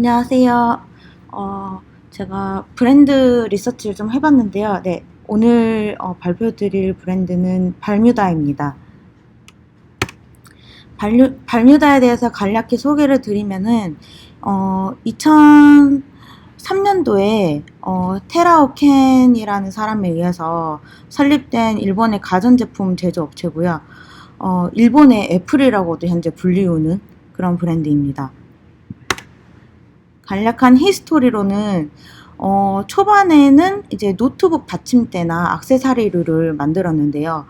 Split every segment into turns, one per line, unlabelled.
안녕하세요. 제가 브랜드 리서치를 좀 해봤는데요. 네, 오늘 발표드릴 브랜드는 발뮤다입니다. 발뮤다에 대해서 간략히 소개를 드리면은 2003년도에 테라오 켄이라는 사람에 의해서 설립된 일본의 가전제품 제조업체고요. 일본의 애플이라고도 현재 불리우는 그런 브랜드입니다. 간략한 히스토리로는 초반에는 이제 노트북 받침대나 액세서리를 만들었는데요.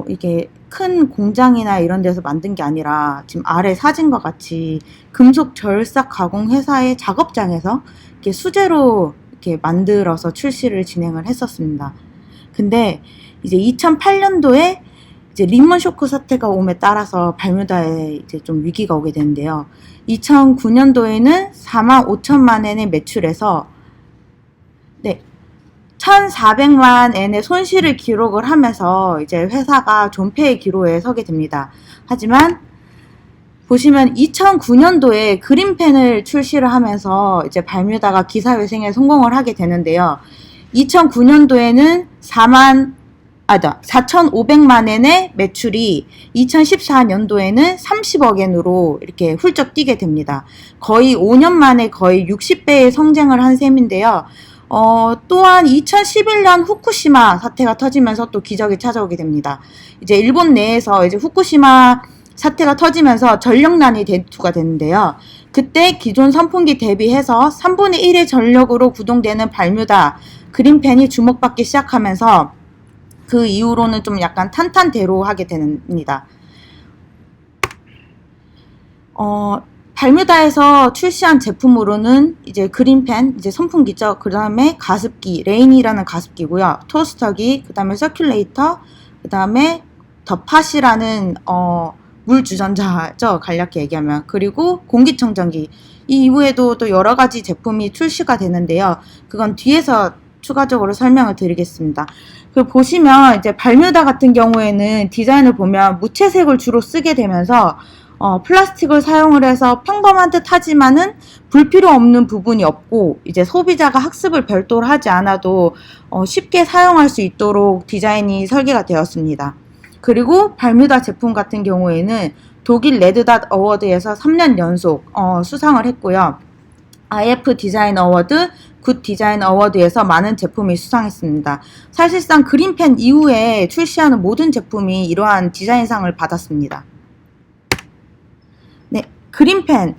이게 큰 공장이나 이런 데서 만든 게 아니라 지금 아래 사진과 같이 금속 절삭 가공 회사의 작업장에서 이렇게 수제로 이렇게 만들어서 출시를 진행을 했었습니다. 근데 이제 2008년도에 이제 리먼 쇼크 사태가 옴에 따라서 발뮤다에 이제 좀 위기가 오게 되는데요. 2009년도에는 4만 5천만 엔의 매출에서 1,400만 엔의 손실을 기록을 하면서 이제 회사가 존폐의 기로에 서게 됩니다. 하지만 보시면 2009년도에 그린펜을 출시를 하면서 이제 발뮤다가 기사회생에 성공을 하게 되는데요. 2009년도에는 4,500만 엔의 매출이 2014년도에는 30억 엔으로 이렇게 훌쩍 뛰게 됩니다. 거의 5년 만에 거의 60배의 성장을 한 셈인데요. 또한 2011년 후쿠시마 사태가 터지면서 또 기적이 찾아오게 됩니다. 이제 일본 내에서 이제 후쿠시마 사태가 터지면서 전력난이 대두가 되는데요. 그때 기존 선풍기 대비해서 3분의 1의 전력으로 구동되는 발뮤다 그린펜이 주목받기 시작하면서 그 이후로는 좀 약간 탄탄대로하게 됩니다. 발뮤다에서 출시한 제품으로는 이제 그린펜, 이제 선풍기죠. 그 다음에 가습기, 레인이라는 가습기고요. 토스터기, 그 다음에 서큘레이터, 그 다음에 더 팟이라는 물 주전자죠. 간략히 얘기하면. 그리고 공기청정기. 이 이후에도 또 여러 가지 제품이 출시가 되는데요. 그건 뒤에서 추가적으로 설명을 드리겠습니다. 보시면 이제 발뮤다 같은 경우에는 디자인을 보면 무채색을 주로 쓰게 되면서 플라스틱을 사용을 해서 평범한 듯 하지만은 불필요 없는 부분이 없고 이제 소비자가 학습을 별도로 하지 않아도 쉽게 사용할 수 있도록 디자인이 설계가 되었습니다. 그리고 발뮤다 제품 같은 경우에는 독일 레드닷 어워드에서 3년 연속 수상을 했고요. IF 디자인 어워드, 굿 디자인 어워드에서 많은 제품이 수상했습니다. 사실상 그린펜 이후에 출시하는 모든 제품이 이러한 디자인상을 받았습니다. 네, 그린펜,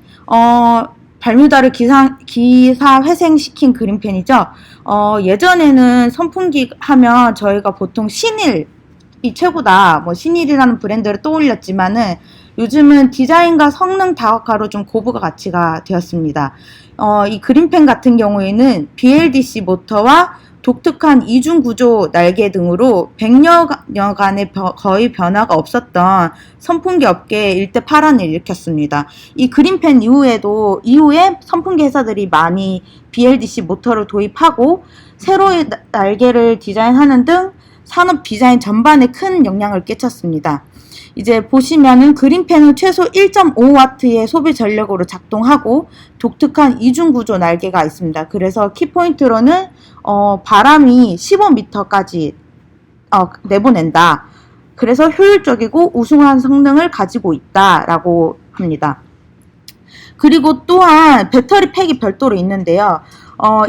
발뮤다를 기사 회생시킨 그린펜이죠. 예전에는 선풍기 하면 저희가 보통 신일이 최고다, 뭐 신일이라는 브랜드를 떠올렸지만은 요즘은 디자인과 성능 다각화로 좀 고부가 가치가 되었습니다. 이 그린펜 같은 경우에는 BLDC 모터와 독특한 이중 구조 날개 등으로 100여간의 거의 변화가 없었던 선풍기 업계에 일대 파란을 일으켰습니다. 이 그린펜 이후에 선풍기 회사들이 많이 BLDC 모터를 도입하고 새로운 날개를 디자인하는 등 산업 디자인 전반에 큰 영향을 끼쳤습니다. 이제 보시면은 그린펜은 최소 1.5W의 소비 전력으로 작동하고 독특한 이중구조 날개가 있습니다. 그래서 키포인트로는 바람이 15m까지 내보낸다. 그래서 효율적이고 우수한 성능을 가지고 있다라고 합니다. 그리고 또한 배터리 팩이 별도로 있는데요.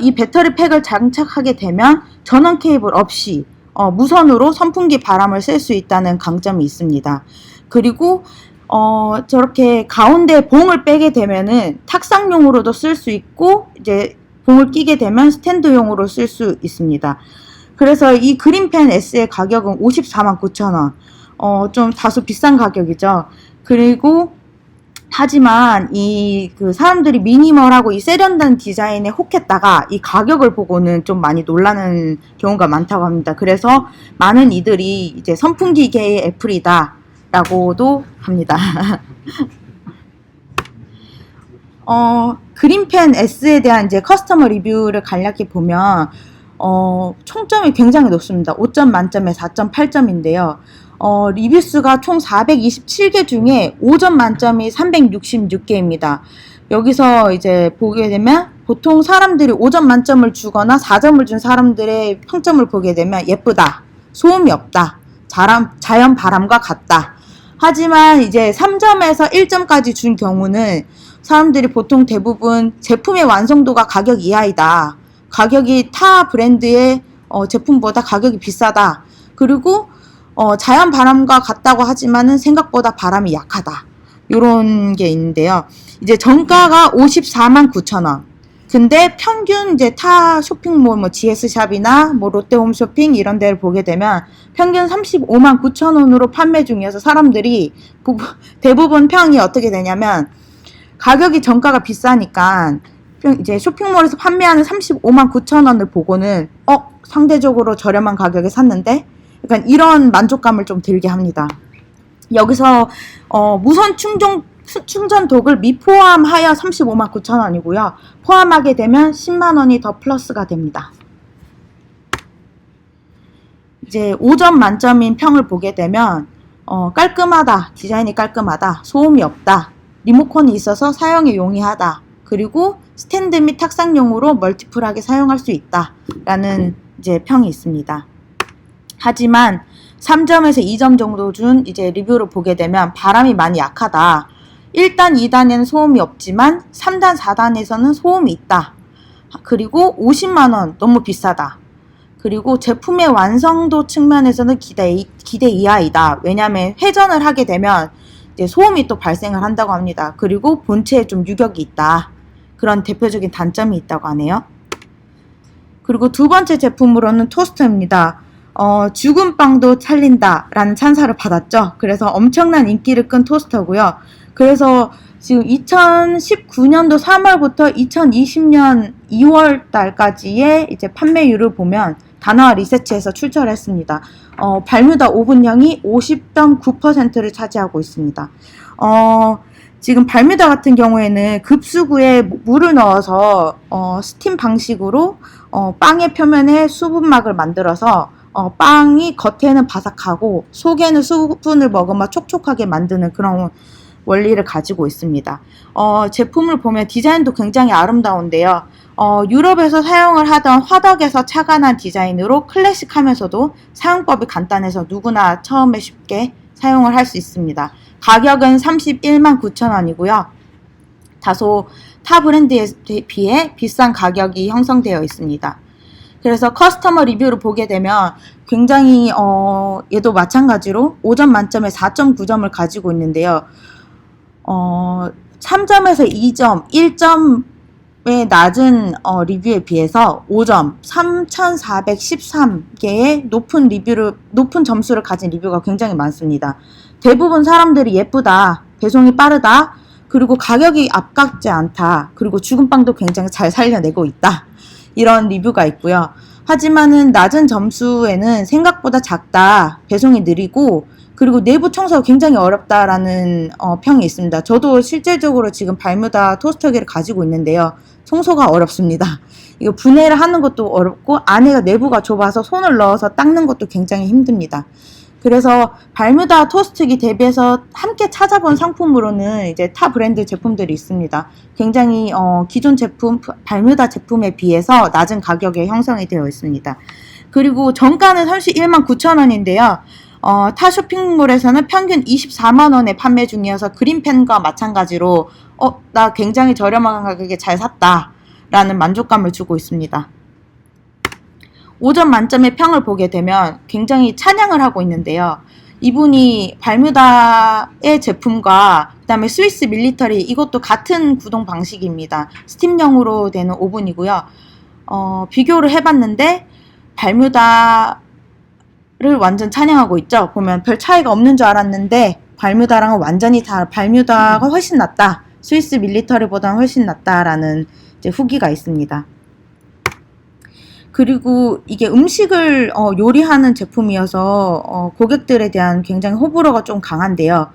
이 배터리 팩을 장착하게 되면 전원 케이블 없이 무선으로 선풍기 바람을 쐴 수 있다는 강점이 있습니다. 그리고 저렇게 가운데 봉을 빼게 되면은 탁상용으로도 쓸 수 있고 이제 봉을 끼게 되면 스탠드용으로 쓸 수 있습니다. 그래서 이 그린펜 S의 가격은 54만 9천 원. 좀 다소 비싼 가격이죠. 그리고 하지만 그 사람들이 미니멀하고 이 세련된 디자인에 혹했다가 이 가격을 보고는 좀 많이 놀라는 경우가 많다고 합니다. 그래서 많은 이들이 이제 선풍기계의 애플이다 라고도 합니다. 그린펜 S에 대한 이제 커스터머 리뷰를 간략히 보면 총점이 굉장히 높습니다. 5점 만점에 4.8점인데요. 리뷰수가 총 427개 중에 5점 만점이 366개입니다. 여기서 이제 보게 되면 보통 사람들이 5점 만점을 주거나 4점을 준 사람들의 평점을 보게 되면 예쁘다, 소음이 없다, 자연 바람과 같다. 하지만 이제 3점에서 1점까지 준 경우는 사람들이 보통 대부분 제품의 완성도가 가격 이하이다, 가격이 타 브랜드의 제품보다 가격이 비싸다, 그리고 자연 바람과 같다고 하지만은 생각보다 바람이 약하다, 요런 게 있는데요. 이제 정가가 54만 9천 원. 근데 평균 이제 타 쇼핑몰, 뭐 GS샵이나 뭐 롯데홈쇼핑 이런 데를 보게 되면 평균 35만 9천 원으로 판매 중이어서 사람들이 대부분 평이 어떻게 되냐면, 가격이 정가가 비싸니까 이제 쇼핑몰에서 판매하는 35만 9천 원을 보고는 상대적으로 저렴한 가격에 샀는데, 약간 이런 만족감을 좀 들게 합니다. 여기서 무선 충전 독을 미포함하여 35만 9천 원이고요. 포함하게 되면 10만 원이 더 플러스가 됩니다. 이제 5점 만점인 평을 보게 되면 깔끔하다, 디자인이 깔끔하다, 소음이 없다, 리모컨이 있어서 사용에 용이하다, 그리고 스탠드 및 탁상용으로 멀티플하게 사용할 수 있다 라는 이제 평이 있습니다. 하지만 3점에서 2점 정도 준 이제 리뷰를 보게 되면 바람이 많이 약하다, 1단, 2단에는 소음이 없지만 3단, 4단에서는 소음이 있다, 그리고 50만원 너무 비싸다, 그리고 제품의 완성도 측면에서는 기대 이하이다. 왜냐하면 회전을 하게 되면 이제 소음이 또 발생을 한다고 합니다. 그리고 본체에 좀 유격이 있다, 그런 대표적인 단점이 있다고 하네요. 그리고 두 번째 제품으로는 토스터입니다. 죽은 빵도 살린다 라는 찬사를 받았죠. 그래서 엄청난 인기를 끈 토스터고요. 그래서 지금 2019년도 3월부터 2020년 2월 달까지의 이제 판매율을 보면 다나와 리서치에서 출처를 했습니다. 발뮤다 오븐형이 50.9%를 차지하고 있습니다. 지금 발뮤다 같은 경우에는 급수구에 물을 넣어서 스팀 방식으로 빵의 표면에 수분막을 만들어서 빵이 겉에는 바삭하고 속에는 수분을 머금어 촉촉하게 만드는 그런 원리를 가지고 있습니다. 제품을 보면 디자인도 굉장히 아름다운데요. 유럽에서 사용을 하던 화덕에서 착안한 디자인으로 클래식하면서도 사용법이 간단해서 누구나 처음에 쉽게 사용을 할 수 있습니다. 가격은 31만 9천 원이고요. 다소 타 브랜드에 비해 비싼 가격이 형성되어 있습니다. 그래서 커스터머 리뷰를 보게 되면 굉장히 얘도 마찬가지로 5점 만점에 4.9점을 가지고 있는데요. 3점에서 2점, 1점의 낮은 리뷰에 비해서 5점, 3,413개의 높은 점수를 가진 리뷰가 굉장히 많습니다. 대부분 사람들이 예쁘다, 배송이 빠르다, 그리고 가격이 아깝지 않다, 그리고 죽은 빵도 굉장히 잘 살려내고 있다, 이런 리뷰가 있고요. 하지만은 낮은 점수에는 생각보다 작다, 배송이 느리고, 그리고 내부 청소가 굉장히 어렵다라는 평이 있습니다. 저도 실질적으로 지금 발뮤다 토스터기를 가지고 있는데요. 청소가 어렵습니다. 이거 분해를 하는 것도 어렵고 안에가 내부가 좁아서 손을 넣어서 닦는 것도 굉장히 힘듭니다. 그래서 발뮤다 토스트기 대비해서 함께 찾아본 상품으로는 이제 타 브랜드 제품들이 있습니다. 굉장히 기존 제품, 발뮤다 제품에 비해서 낮은 가격에 형성이 되어 있습니다. 그리고 정가는 31만 9천 원인데요. 타 쇼핑몰에서는 평균 24만 원에 판매 중이어서 그린펜과 마찬가지로 나 굉장히 저렴한 가격에 잘 샀다 라는 만족감을 주고 있습니다. 5점 만점의 평을 보게 되면 굉장히 찬양을 하고 있는데요. 이분이 발뮤다의 제품과 그 다음에 스위스 밀리터리, 이것도 같은 구동 방식입니다. 스팀형으로 되는 오븐이고요. 비교를 해봤는데 발뮤다를 완전 찬양하고 있죠. 보면 별 차이가 없는 줄 알았는데 발뮤다랑은 완전히 발뮤다가 훨씬 낫다, 스위스 밀리터리보다는 훨씬 낫다라는 이제 후기가 있습니다. 그리고 이게 음식을 요리하는 제품이어서 고객들에 대한 굉장히 호불호가 좀 강한데요.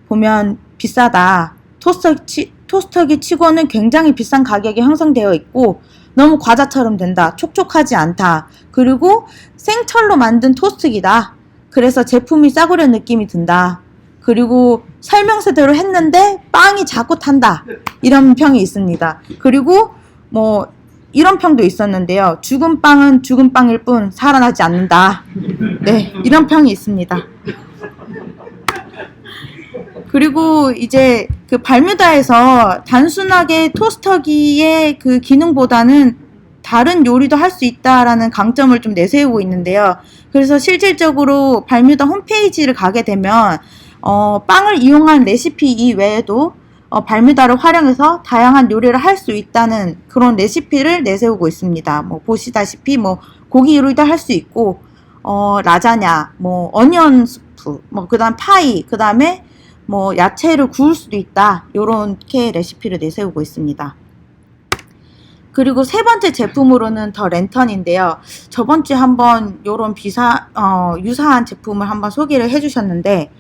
보면 비싸다, 토스터기 치고는 굉장히 비싼 가격이 형성되어 있고 너무 과자처럼 된다, 촉촉하지 않다, 그리고 생철로 만든 토스트기다, 그래서 제품이 싸구려 느낌이 든다, 그리고 설명서대로 했는데 빵이 자꾸 탄다. 이런 평이 있습니다. 그리고 뭐 이런 평도 있었는데요. 죽은 빵은 죽은 빵일 뿐 살아나지 않는다. 네, 이런 평이 있습니다. 그리고 이제 그 발뮤다에서 단순하게 토스터기의 그 기능보다는 다른 요리도 할 수 있다라는 강점을 좀 내세우고 있는데요. 그래서 실질적으로 발뮤다 홈페이지를 가게 되면 빵을 이용한 레시피 이외에도 발뮤다를 활용해서 다양한 요리를 할 수 있다는 그런 레시피를 내세우고 있습니다. 뭐 보시다시피 뭐 고기 요리도 할 수 있고 라자냐, 뭐 어니언 수프, 뭐 그다음 파이, 그다음에 뭐 야채를 구울 수도 있다. 요렇게 레시피를 내세우고 있습니다. 그리고 세 번째 제품으로는 더 랜턴인데요. 저번 주에 한번 요런 유사한 제품을 한번 소개를 해주셨는데,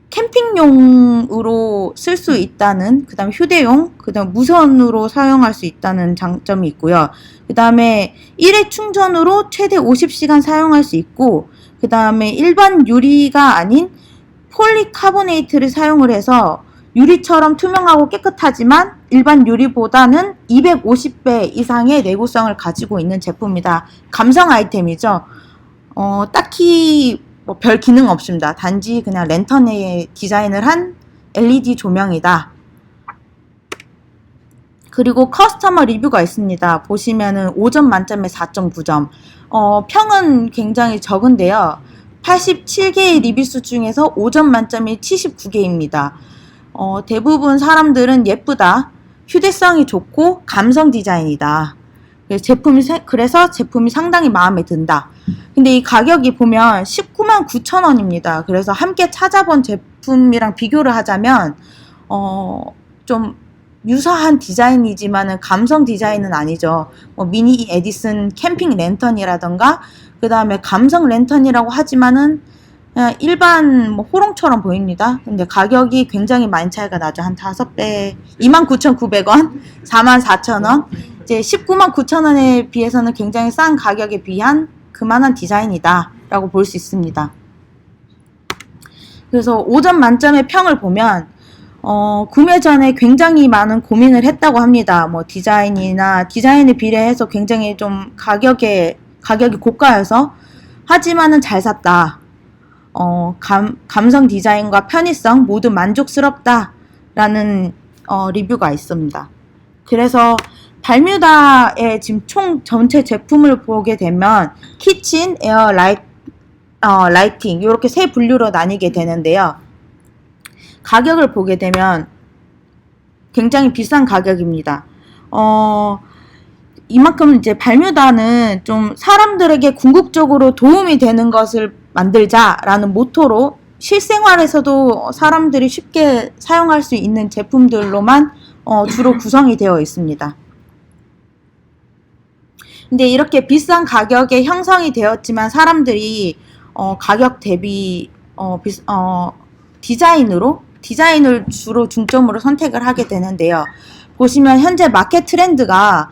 캠핑용으로 쓸 수 있다는, 그 다음에 휴대용, 그 다음에 무선으로 사용할 수 있다는 장점이 있고요. 그 다음에 1회 충전으로 최대 50시간 사용할 수 있고, 그 다음에 일반 유리가 아닌 폴리카보네이트를 사용을 해서 유리처럼 투명하고 깨끗하지만 일반 유리보다는 250배 이상의 내구성을 가지고 있는 제품이다. 감성 아이템이죠. 딱히 뭐 별 기능 없습니다. 단지 그냥 랜턴에 디자인을 한 LED 조명이다. 그리고 커스터머 리뷰가 있습니다. 보시면은 5점 만점에 4.9점. 평은 굉장히 적은데요. 87개의 리뷰수 중에서 5점 만점이 79개입니다. 대부분 사람들은 예쁘다, 휴대성이 좋고 감성 디자인이다. 그래서 제품이 상당히 마음에 든다. 근데 이 가격이 보면 19만 9천 원입니다. 그래서 함께 찾아본 제품이랑 비교를 하자면 좀 유사한 디자인이지만은 감성 디자인은 아니죠. 뭐 미니 에디슨 캠핑 랜턴이라던가 그 다음에 감성 랜턴이라고 하지만은 그냥 일반 뭐 호롱처럼 보입니다. 근데 가격이 굉장히 많이 차이가 나죠. 한 5배, 29,900원, 44,000원. 이제 19만 9천 원에 비해서는 굉장히 싼 가격에 비한 그만한 디자인이다 라고 볼 수 있습니다. 그래서 5점 만점의 평을 보면 구매 전에 굉장히 많은 고민을 했다고 합니다. 뭐 디자인에 비례해서 굉장히 좀 가격이 고가여서 하지만은 잘 샀다. 감성 디자인과 편의성 모두 만족스럽다라는 리뷰가 있습니다. 그래서 발뮤다의 지금 총 전체 제품을 보게 되면 키친, 에어, 라이팅 이렇게 세 분류로 나뉘게 되는데요. 가격을 보게 되면 굉장히 비싼 가격입니다. 이만큼 이제 발뮤다는 좀 사람들에게 궁극적으로 도움이 되는 것을 만들자라는 모토로 실생활에서도 사람들이 쉽게 사용할 수 있는 제품들로만 주로 구성이 되어 있습니다. 근데 이렇게 비싼 가격에 형성이 되었지만 사람들이 가격 대비 디자인을 주로 중점으로 선택을 하게 되는데요. 보시면 현재 마켓 트렌드가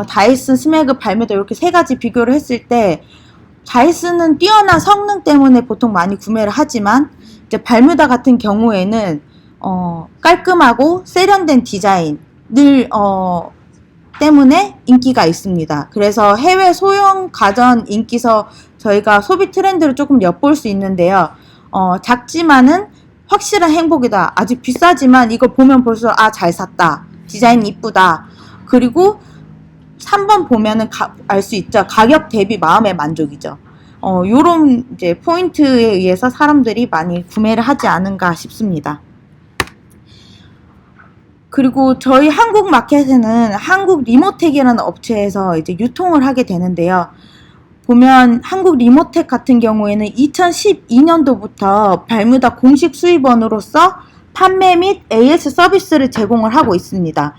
다이슨, 스맥, 발뮤다 이렇게 세 가지 비교를 했을 때 다이슨은 뛰어난 성능 때문에 보통 많이 구매를 하지만 이제 발뮤다 같은 경우에는 깔끔하고 세련된 디자인을 때문에 인기가 있습니다. 그래서 해외 소형 가전 인기서 저희가 소비 트렌드를 조금 엿볼 수 있는데요. 작지만은 확실한 행복이다. 아직 비싸지만 이거 보면 볼수록 잘 샀다. 디자인 이쁘다. 그리고 3번 보면은 알 수 있죠. 가격 대비 마음의 만족이죠. 요런 이제 포인트에 의해서 사람들이 많이 구매를 하지 않은가 싶습니다. 그리고 저희 한국 마켓에는 한국 리모텍이라는 업체에서 이제 유통을 하게 되는데요. 보면 한국 리모텍 같은 경우에는 2012년도부터 발뮤다 공식 수입원으로서 판매 및 AS 서비스를 제공을 하고 있습니다.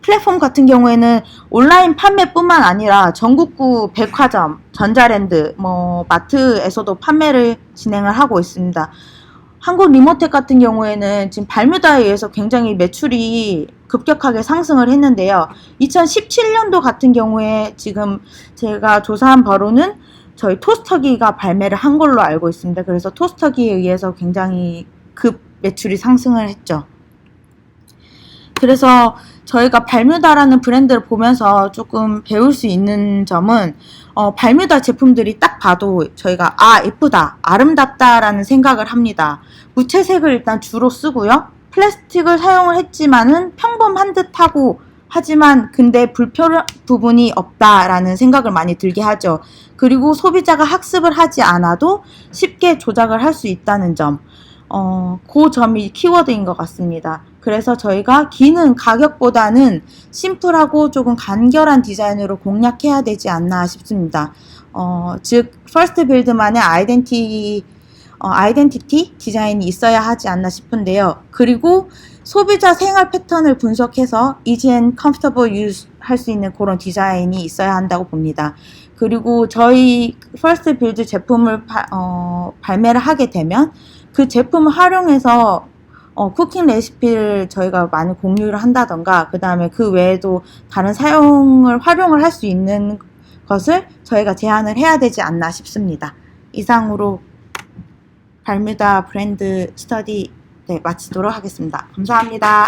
플랫폼 같은 경우에는 온라인 판매뿐만 아니라 전국구 백화점, 전자랜드, 마트에서도 판매를 진행을 하고 있습니다. 한국 리모텍 같은 경우에는 지금 발뮤다에 의해서 굉장히 매출이 급격하게 상승을 했는데요. 2017년도 같은 경우에 지금 제가 조사한 바로는 저희 토스터기가 발매를 한 걸로 알고 있습니다. 그래서 토스터기에 의해서 굉장히 급 매출이 상승을 했죠. 그래서 저희가 발뮤다라는 브랜드를 보면서 조금 배울 수 있는 점은 발뮤다 제품들이 딱 봐도 저희가 예쁘다, 아름답다라는 생각을 합니다. 무채색을 일단 주로 쓰고요. 플라스틱을 사용을 했지만은 평범한 듯하고 하지만 근데 불편한 부분이 없다라는 생각을 많이 들게 하죠. 그리고 소비자가 학습을 하지 않아도 쉽게 조작을 할 수 있다는 점. 그 점이 키워드인 것 같습니다. 그래서 저희가 기능, 가격보다는 심플하고 조금 간결한 디자인으로 공략해야 되지 않나 싶습니다. 즉, 퍼스트 빌드만의 아이덴티티 디자인이 있어야 하지 않나 싶은데요. 그리고 소비자 생활 패턴을 분석해서 easy and comfortable use 할 수 있는 그런 디자인이 있어야 한다고 봅니다. 그리고 저희 퍼스트 빌드 제품을 발매를 하게 되면 그 제품을 활용해서 쿠킹 레시피를 저희가 많이 공유를 한다던가 그 다음에 그 외에도 다른 활용을 할 수 있는 것을 저희가 제안을 해야 되지 않나 싶습니다. 이상으로 발뮤다 브랜드 스터디 마치도록 하겠습니다. 감사합니다.